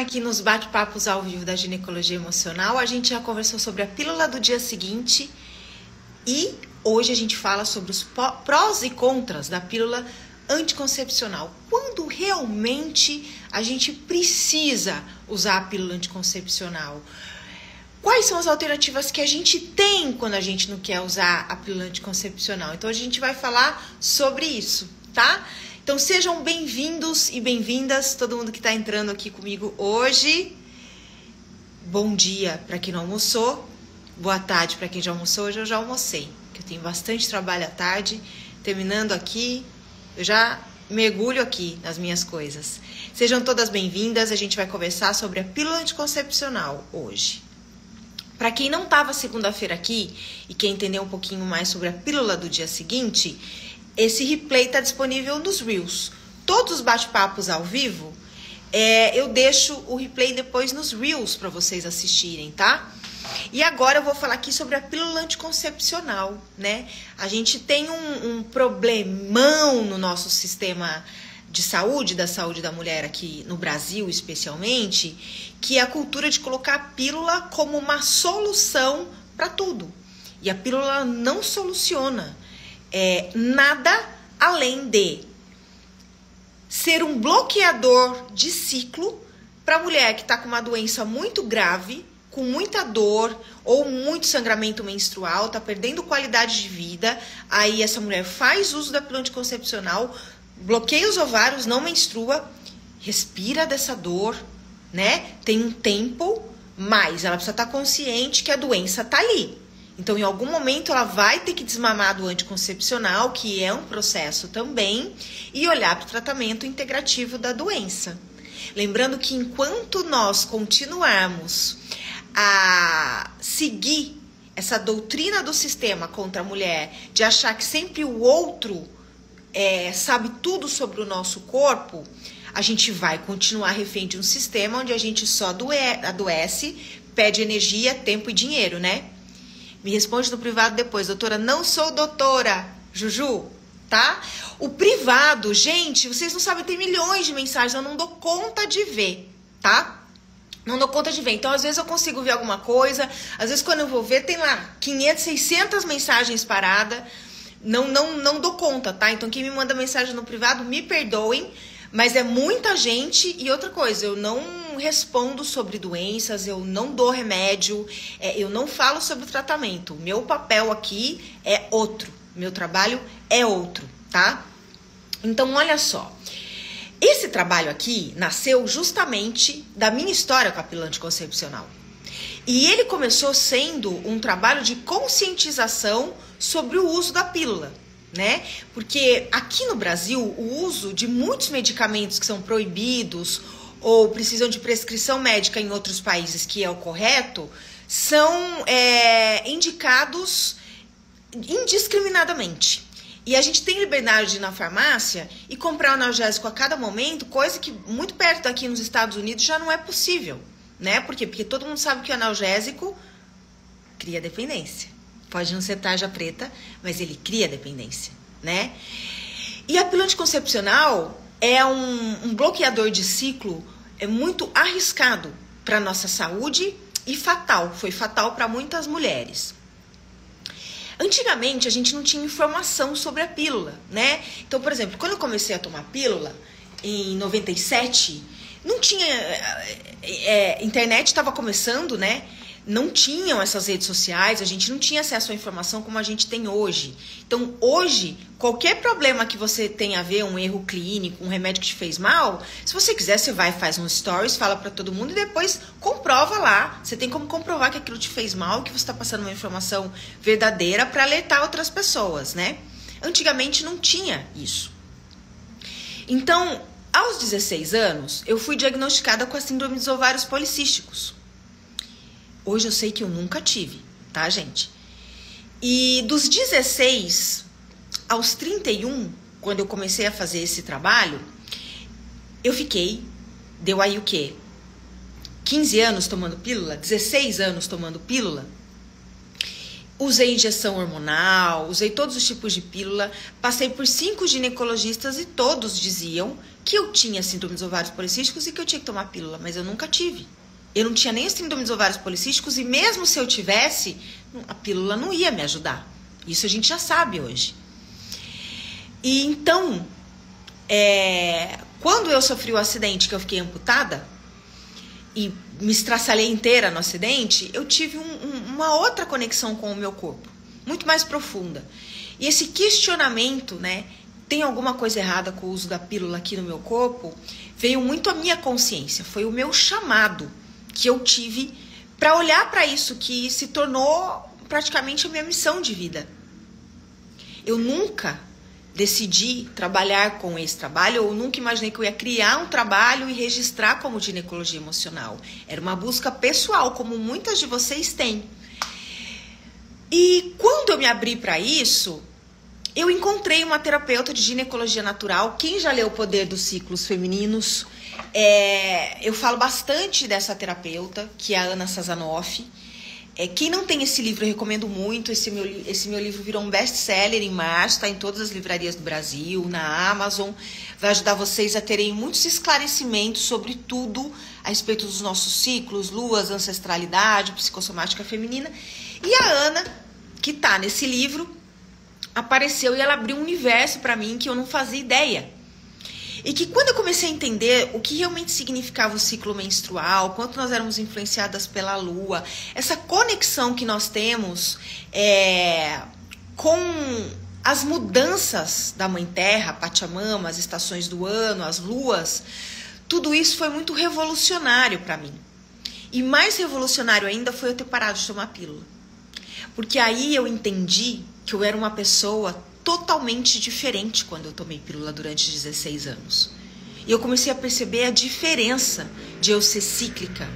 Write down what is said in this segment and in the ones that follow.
aqui nos bate-papos ao vivo da ginecologia emocional. A gente já conversou sobre a pílula do dia seguinte e hoje a gente fala sobre os prós e contras da pílula anticoncepcional. Quando realmente a gente precisa usar a pílula anticoncepcional? Quais são as alternativas que a gente tem quando a gente não quer usar a pílula anticoncepcional? Então a gente vai falar sobre isso, tá? Então sejam bem-vindos e bem-vindas, todo mundo que está entrando aqui comigo hoje. Bom dia para quem não almoçou, boa tarde para quem já almoçou. Hoje eu já almocei, que eu tenho bastante trabalho à tarde. Terminando aqui, eu já mergulho aqui nas minhas coisas. Sejam todas bem-vindas, a gente vai conversar sobre a pílula anticoncepcional hoje. Para quem não estava segunda-feira aqui e quer entender um pouquinho mais sobre a pílula do dia seguinte, esse replay está disponível nos Reels. Todos os bate-papos ao vivo, eu deixo o replay depois nos Reels para vocês assistirem, tá? E agora eu vou falar aqui sobre a pílula anticoncepcional, né? A gente tem um problemão no nosso sistema de saúde, da saúde da mulher aqui no Brasil especialmente, que é a cultura de colocar a pílula como uma solução para tudo. E a pílula não soluciona nada além de ser um bloqueador de ciclo para a mulher que está com uma doença muito grave, com muita dor ou muito sangramento menstrual, está perdendo qualidade de vida. Aí essa mulher faz uso da pílula anticoncepcional, bloqueia os ovários, não menstrua, respira dessa dor, né? Tem um tempo, mas ela precisa estar consciente que a doença está ali. Então, em algum momento, ela vai ter que desmamar do anticoncepcional, que é um processo também, e olhar para o tratamento integrativo da doença. Lembrando que enquanto nós continuarmos a seguir essa doutrina do sistema contra a mulher, de achar que sempre o outro sabe tudo sobre o nosso corpo, a gente vai continuar refém de um sistema onde a gente só adoece, pede energia, tempo e dinheiro, né? Me responde no privado depois, doutora. Não sou doutora, Juju, tá? O privado, gente, vocês não sabem, tem milhões de mensagens, eu não dou conta de ver, tá? Não dou conta de ver. Então, às vezes eu consigo ver alguma coisa, às vezes quando eu vou ver, tem lá 500, 600 mensagens paradas. Não dou conta, tá? Então, quem me manda mensagem no privado, me perdoem, mas é muita gente. E outra coisa, eu não respondo sobre doenças, eu não dou remédio, eu não falo sobre tratamento. Meu papel aqui é outro, meu trabalho é outro, tá? Então, olha só. Esse trabalho aqui nasceu justamente da minha história com a pílula anticoncepcional. E ele começou sendo um trabalho de conscientização sobre o uso da pílula, né? Porque aqui no Brasil, o uso de muitos medicamentos que são proibidos ou precisam de prescrição médica em outros países, que é o correto, são indicados indiscriminadamente. E a gente tem liberdade de ir na farmácia e comprar o analgésico a cada momento, coisa que muito perto daqui nos Estados Unidos já não é possível, né? Por quê? Porque todo mundo sabe que o analgésico cria dependência. Pode não ser tarja preta, mas ele cria dependência, né? E a pílula anticoncepcional é um bloqueador de ciclo muito arriscado para a nossa saúde e fatal. Foi fatal para muitas mulheres. Antigamente, a gente não tinha informação sobre a pílula, né? Então, por exemplo, quando eu comecei a tomar pílula, em 97, não tinha... internet estava começando, né? Não tinham essas redes sociais, a gente não tinha acesso à informação como a gente tem hoje. Então, hoje, qualquer problema que você tenha a ver, um erro clínico, um remédio que te fez mal, se você quiser, você vai, faz um stories, fala pra todo mundo e depois comprova lá. Você tem como comprovar que aquilo te fez mal, que você tá passando uma informação verdadeira para alertar outras pessoas, né? Antigamente não tinha isso. Então, aos 16 anos, eu fui diagnosticada com a síndrome dos ovários policísticos. Hoje eu sei que eu nunca tive, tá, gente? E dos 16 aos 31, quando eu comecei a fazer esse trabalho, eu fiquei, deu aí o quê? 15 anos tomando pílula? 16 anos tomando pílula? Usei injeção hormonal, usei todos os tipos de pílula, passei por 5 ginecologistas e todos diziam que eu tinha síndrome dos ovários policísticos e que eu tinha que tomar pílula, mas eu nunca tive. Eu não tinha nem síndrome dos ovários policísticos e mesmo se eu tivesse, a pílula não ia me ajudar. Isso a gente já sabe hoje. E então, quando eu sofri o acidente, que eu fiquei amputada e me estraçalhei inteira no acidente, eu tive uma outra conexão com o meu corpo, muito mais profunda. E esse questionamento, né, tem alguma coisa errada com o uso da pílula aqui no meu corpo, veio muito à minha consciência, foi o meu chamado que eu tive para olhar para isso que se tornou praticamente a minha missão de vida. Eu nunca decidi trabalhar com esse trabalho, eu nunca imaginei que eu ia criar um trabalho e registrar como ginecologia emocional. Era uma busca pessoal, como muitas de vocês têm. E quando eu me abri para isso, eu encontrei uma terapeuta de ginecologia natural. Quem já leu O Poder dos Ciclos Femininos, eu falo bastante dessa terapeuta, que é a Ana Sazanoff. Quem não tem esse livro, eu recomendo muito. Esse meu livro virou um best-seller em março, está em todas as livrarias do Brasil, na Amazon. Vai ajudar vocês a terem muitos esclarecimentos sobre tudo a respeito dos nossos ciclos, luas, ancestralidade, psicossomática feminina. E a Ana, que está nesse livro, apareceu e ela abriu um universo para mim que eu não fazia ideia. E que quando eu comecei a entender o que realmente significava o ciclo menstrual, quanto nós éramos influenciadas pela lua, essa conexão que nós temos com as mudanças da Mãe Terra, Pachamama, as estações do ano, as luas, tudo isso foi muito revolucionário para mim. E mais revolucionário ainda foi eu ter parado de tomar pílula. Porque aí eu entendi que eu era uma pessoa totalmente diferente quando eu tomei pílula durante 16 anos. E eu comecei a perceber a diferença de eu ser cíclica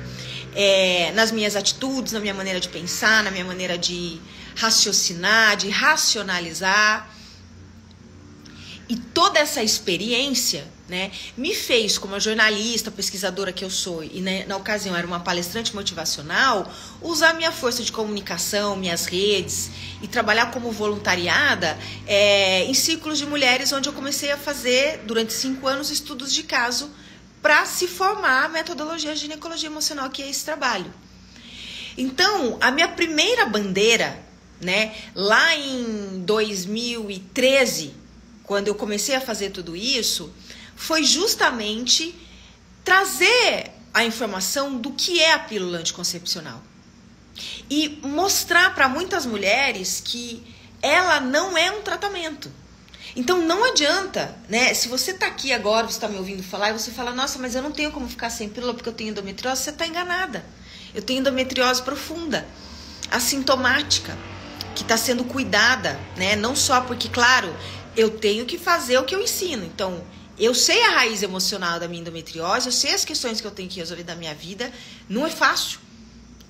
nas minhas atitudes, na minha maneira de pensar, na minha maneira de raciocinar, de racionalizar. E toda essa experiência, né, me fez, como a jornalista, pesquisadora que eu sou, e na ocasião era uma palestrante motivacional, usar minha força de comunicação, minhas redes, e trabalhar como voluntariada em círculos de mulheres, onde eu comecei a fazer, durante 5 anos, estudos de caso, para se formar a metodologia de ginecologia emocional, que é esse trabalho. Então, a minha primeira bandeira, né, lá em 2013, quando eu comecei a fazer tudo isso, foi justamente trazer a informação do que é a pílula anticoncepcional. E mostrar para muitas mulheres que ela não é um tratamento. Então não adianta, né? Se você está aqui agora, você está me ouvindo falar, e você fala, nossa, mas eu não tenho como ficar sem pílula porque eu tenho endometriose, você está enganada. Eu tenho endometriose profunda, assintomática, que está sendo cuidada, né? Não só porque, claro, eu tenho que fazer o que eu ensino. Então, eu sei a raiz emocional da minha endometriose, eu sei as questões que eu tenho que resolver da minha vida. Não é fácil.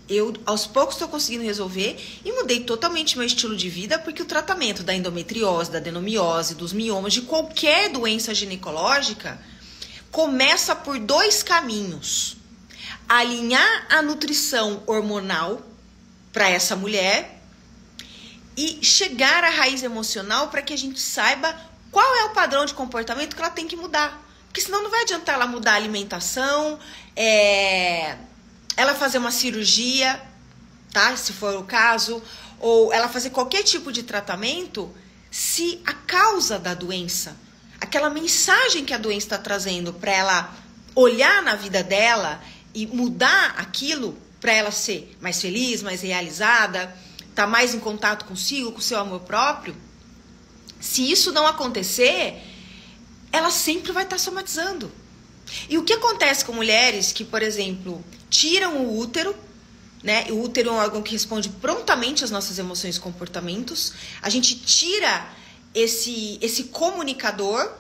Eu, aos poucos, estou conseguindo resolver e mudei totalmente meu estilo de vida, porque o tratamento da endometriose, da adenomiose, dos miomas, de qualquer doença ginecológica, começa por 2 caminhos. Alinhar a nutrição hormonal para essa mulher e chegar à raiz emocional para que a gente saiba qual é o padrão de comportamento que ela tem que mudar. Porque senão não vai adiantar ela mudar a alimentação, ela fazer uma cirurgia, tá? Se for o caso, ou ela fazer qualquer tipo de tratamento, se a causa da doença, aquela mensagem que a doença está trazendo para ela olhar na vida dela e mudar aquilo para ela ser mais feliz, mais realizada, tá mais em contato consigo, com o seu amor próprio, se isso não acontecer, ela sempre vai estar somatizando. E o que acontece com mulheres que, por exemplo, tiram o útero, né? O útero é um órgão que responde prontamente às nossas emoções e comportamentos. A gente tira esse comunicador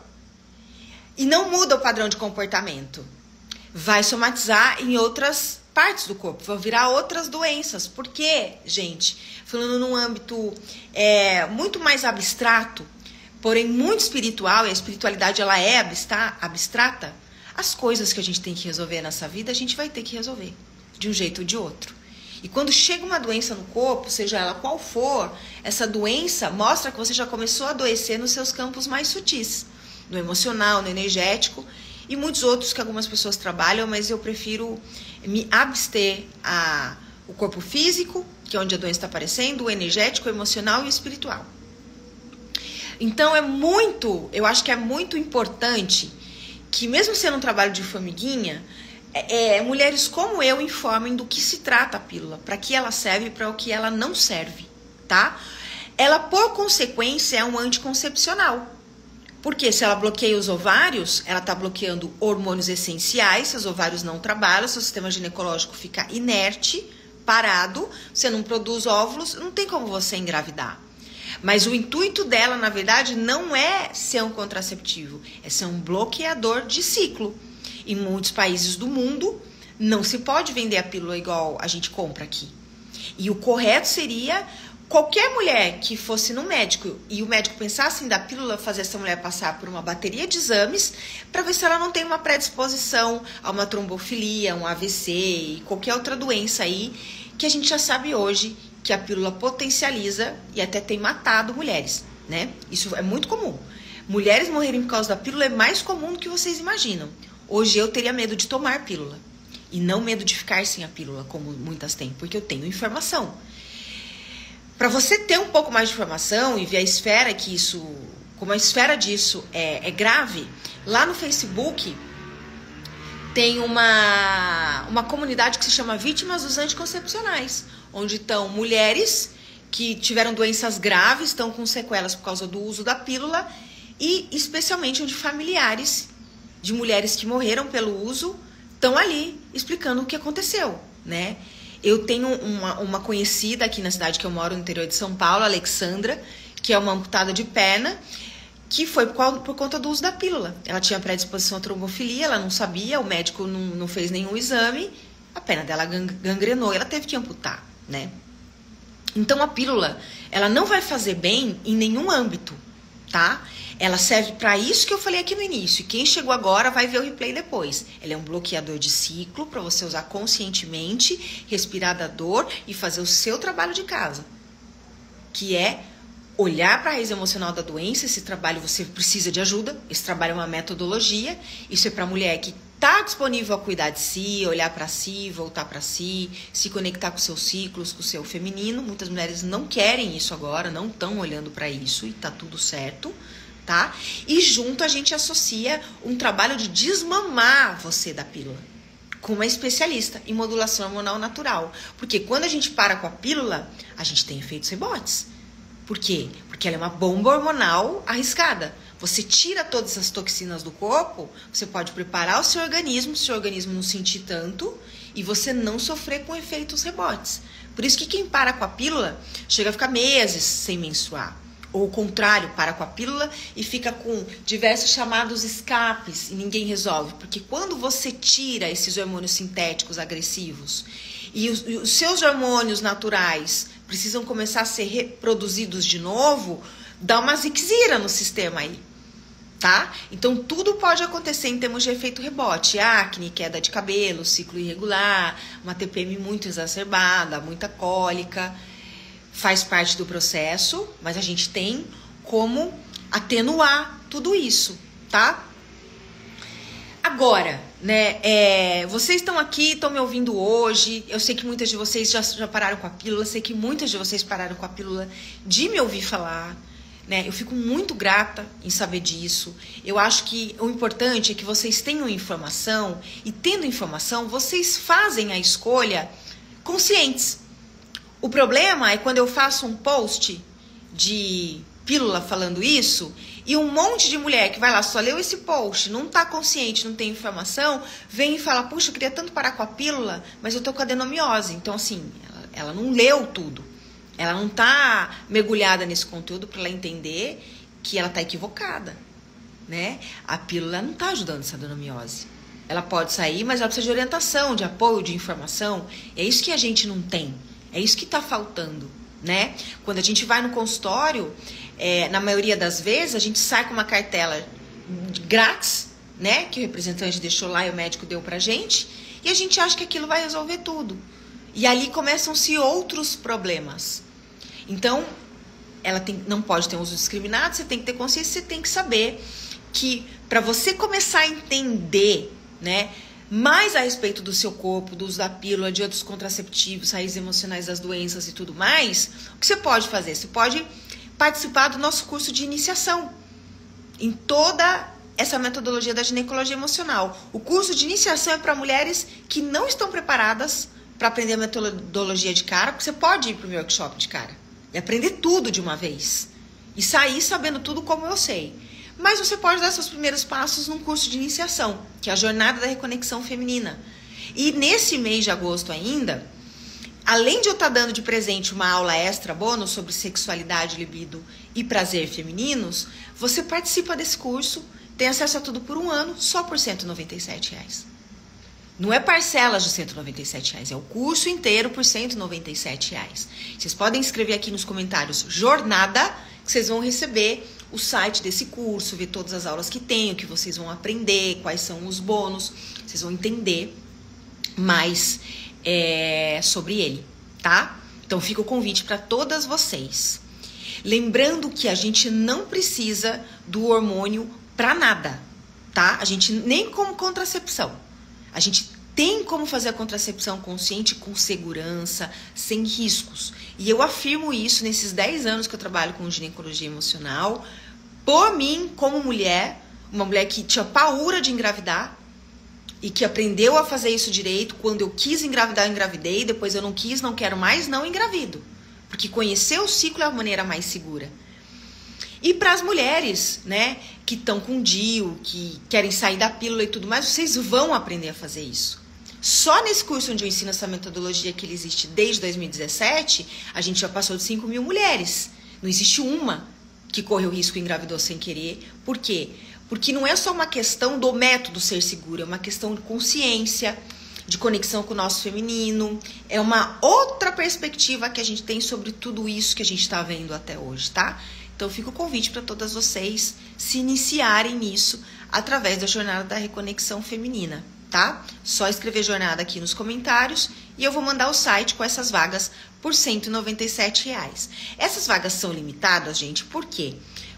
e não muda o padrão de comportamento. Vai somatizar em outras partes do corpo, vai virar outras doenças. Por quê, gente? Falando num âmbito muito mais abstrato, porém muito espiritual, e a espiritualidade ela é abstrata, as coisas que a gente tem que resolver nessa vida, a gente vai ter que resolver, de um jeito ou de outro. E quando chega uma doença no corpo, seja ela qual for, essa doença mostra que você já começou a adoecer nos seus campos mais sutis, no emocional, no energético e muitos outros que algumas pessoas trabalham, mas eu prefiro me abster o corpo físico, que é onde a doença está aparecendo, o energético, o emocional e o espiritual. Então eu acho que é muito importante que, mesmo sendo um trabalho de formiguinha, mulheres como eu informem do que se trata a pílula, para que ela serve e para o que ela não serve, tá? Ela, por consequência, é um anticoncepcional. Porque se ela bloqueia os ovários, ela está bloqueando hormônios essenciais, seus ovários não trabalham, seu sistema ginecológico fica inerte, parado, você não produz óvulos, não tem como você engravidar. Mas o intuito dela, na verdade, não é ser um contraceptivo, é ser um bloqueador de ciclo. Em muitos países do mundo, não se pode vender a pílula igual a gente compra aqui. E o correto seria qualquer mulher que fosse no médico e o médico pensasse em dar pílula, fazer essa mulher passar por uma bateria de exames para ver se ela não tem uma predisposição a uma trombofilia, um AVC e qualquer outra doença aí que a gente já sabe hoje que a pílula potencializa e até tem matado mulheres, né? Isso é muito comum. Mulheres morrerem por causa da pílula é mais comum do que vocês imaginam. Hoje eu teria medo de tomar pílula e não medo de ficar sem a pílula, como muitas têm, porque eu tenho informação. Para você ter um pouco mais de informação e ver a esfera que isso, como a esfera disso é grave, lá no Facebook tem uma comunidade que se chama Vítimas dos Anticoncepcionais, onde estão mulheres que tiveram doenças graves, estão com sequelas por causa do uso da pílula e especialmente onde familiares de mulheres que morreram pelo uso estão ali explicando o que aconteceu, né? Eu tenho uma conhecida aqui na cidade que eu moro, no interior de São Paulo, Alexandra, que é uma amputada de perna, que foi por conta do uso da pílula. Ela tinha predisposição à trombofilia, ela não sabia, o médico não fez nenhum exame, a perna dela gangrenou e ela teve que amputar, né? Então a pílula, ela não vai fazer bem em nenhum âmbito, tá? Ela serve para isso que eu falei aqui no início. E quem chegou agora vai ver o replay depois. Ela é um bloqueador de ciclo para você usar conscientemente, respirar da dor e fazer o seu trabalho de casa, que é olhar para a raiz emocional da doença. Esse trabalho você precisa de ajuda. Esse trabalho é uma metodologia. Isso é para mulher que está disponível a cuidar de si, olhar para si, voltar para si, se conectar com seus ciclos, com o seu feminino. Muitas mulheres não querem isso agora, não estão olhando para isso e tá tudo certo. Tá? E junto a gente associa um trabalho de desmamar você da pílula com uma especialista em modulação hormonal natural. Porque quando a gente para com a pílula, a gente tem efeitos rebotes. Por quê? Porque ela é uma bomba hormonal arriscada. Você tira todas as toxinas do corpo, você pode preparar o seu organismo não sentir tanto e você não sofrer com efeitos rebotes. Por isso que quem para com a pílula chega a ficar meses sem menstruar. Ou o contrário, para com a pílula e fica com diversos chamados escapes e ninguém resolve. Porque quando você tira esses hormônios sintéticos agressivos e os seus hormônios naturais precisam começar a ser reproduzidos de novo, dá uma ziquezira no sistema aí, tá? Então tudo pode acontecer em termos de efeito rebote. Acne, queda de cabelo, ciclo irregular, uma TPM muito exacerbada, muita cólica. Faz parte do processo, mas a gente tem como atenuar tudo isso, tá? Agora, né, vocês estão aqui, estão me ouvindo hoje, eu sei que muitas de vocês já pararam com a pílula, sei que muitas de vocês pararam com a pílula de me ouvir falar, né? Eu fico muito grata em saber disso. Eu acho que o importante é que vocês tenham informação e, tendo informação, vocês fazem a escolha conscientes. O problema é quando eu faço um post de pílula falando isso e um monte de mulher que vai lá, só leu esse post, não tá consciente, não tem informação, vem e fala, puxa, eu queria tanto parar com a pílula, mas eu tô com adenomiose. Então, assim, ela não leu tudo. Ela não tá mergulhada nesse conteúdo para ela entender que ela tá equivocada, né? A pílula não tá ajudando essa adenomiose. Ela pode sair, mas ela precisa de orientação, de apoio, de informação. É isso que a gente não tem. É isso que está faltando, né? Quando a gente vai no consultório, na maioria das vezes, a gente sai com uma cartela grátis, né? Que o representante deixou lá e o médico deu pra gente. E a gente acha que aquilo vai resolver tudo. E ali começam-se outros problemas. Então, ela não pode ter um uso discriminado, você tem que ter consciência, você tem que saber que para você começar a entender, né, mais a respeito do seu corpo, do uso da pílula, de outros contraceptivos, raízes emocionais das doenças e tudo mais, o que você pode fazer? Você pode participar do nosso curso de iniciação em toda essa metodologia da ginecologia emocional. O curso de iniciação é para mulheres que não estão preparadas para aprender a metodologia de cara, porque você pode ir para o meu workshop de cara e aprender tudo de uma vez e sair sabendo tudo como eu sei. Mas você pode dar seus primeiros passos num curso de iniciação, que é a Jornada da Reconexão Feminina. E nesse mês de agosto ainda, além de eu estar dando de presente uma aula extra bônus sobre sexualidade, libido e prazer femininos, você participa desse curso, tem acesso a tudo por um ano, só por R$ 197. Não é parcelas de R$ 197, é o curso inteiro por R$ 197. Vocês podem escrever aqui nos comentários jornada, que vocês vão receber o site desse curso, ver todas as aulas que tem, o que vocês vão aprender, quais são os bônus, vocês vão entender mais sobre ele, tá? Então fica o convite para todas vocês. Lembrando que a gente não precisa do hormônio para nada, tá? A gente nem como contracepção. A gente tem como fazer a contracepção consciente com segurança, sem riscos. E eu afirmo isso nesses 10 anos que eu trabalho com ginecologia emocional. Por mim, como mulher, uma mulher que tinha paura de engravidar e que aprendeu a fazer isso direito. Quando eu quis engravidar, eu engravidei. Depois eu não quis, não quero mais, não engravido. Porque conhecer o ciclo é a maneira mais segura. E para as mulheres, né, que estão com DIU, que querem sair da pílula e tudo mais, vocês vão aprender a fazer isso. Só nesse curso onde eu ensino essa metodologia que ele existe desde 2017, a gente já passou de 5.000 mulheres. Não existe uma que correu risco e engravidou sem querer. Por quê? Porque não é só uma questão do método ser seguro, é uma questão de consciência, de conexão com o nosso feminino. É uma outra perspectiva que a gente tem sobre tudo isso que a gente está vendo até hoje, tá? Então fica o convite para todas vocês se iniciarem nisso através da Jornada da Reconexão Feminina, tá? Só escrever jornada aqui nos comentários e eu vou mandar o site com essas vagas por R$ 197. Essas vagas são limitadas, gente, por quê?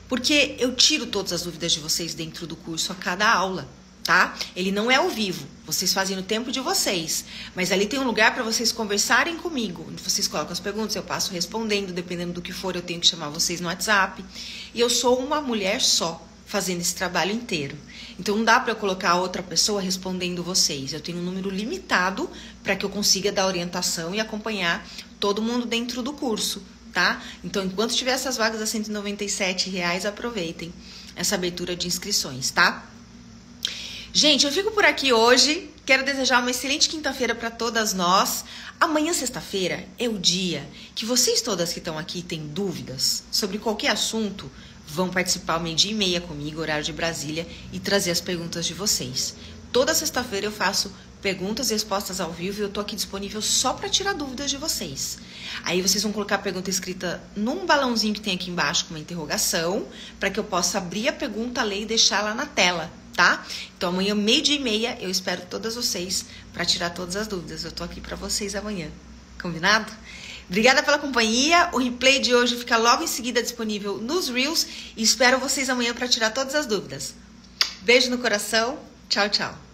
Porque eu tiro todas as dúvidas de vocês dentro do curso a cada aula, tá? Ele não é ao vivo, vocês fazem no tempo de vocês, mas ali tem um lugar para vocês conversarem comigo, onde vocês colocam as perguntas, eu passo respondendo, dependendo do que for, eu tenho que chamar vocês no WhatsApp, e eu sou uma mulher só, fazendo esse trabalho inteiro. Então não dá para eu colocar outra pessoa respondendo vocês, eu tenho um número limitado para que eu consiga dar orientação e acompanhar todo mundo dentro do curso, tá? Então enquanto tiver essas vagas a R$ 197, aproveitem essa abertura de inscrições, tá? Gente, eu fico por aqui hoje. Quero desejar uma excelente quinta-feira para todas nós. Amanhã, sexta-feira, é o dia que vocês todas que estão aqui têm dúvidas sobre qualquer assunto, vão participar ao 12h30 comigo, horário de Brasília, e trazer as perguntas de vocês. Toda sexta-feira eu faço perguntas e respostas ao vivo e eu tô aqui disponível só para tirar dúvidas de vocês. Aí vocês vão colocar a pergunta escrita num balãozinho que tem aqui embaixo com uma interrogação, para que eu possa abrir a pergunta, ler e deixar lá na tela, tá? Então amanhã, 12h30, eu espero todas vocês para tirar todas as dúvidas. Eu tô aqui para vocês amanhã. Combinado? Obrigada pela companhia. O replay de hoje fica logo em seguida disponível nos Reels e espero vocês amanhã para tirar todas as dúvidas. Beijo no coração. Tchau, tchau.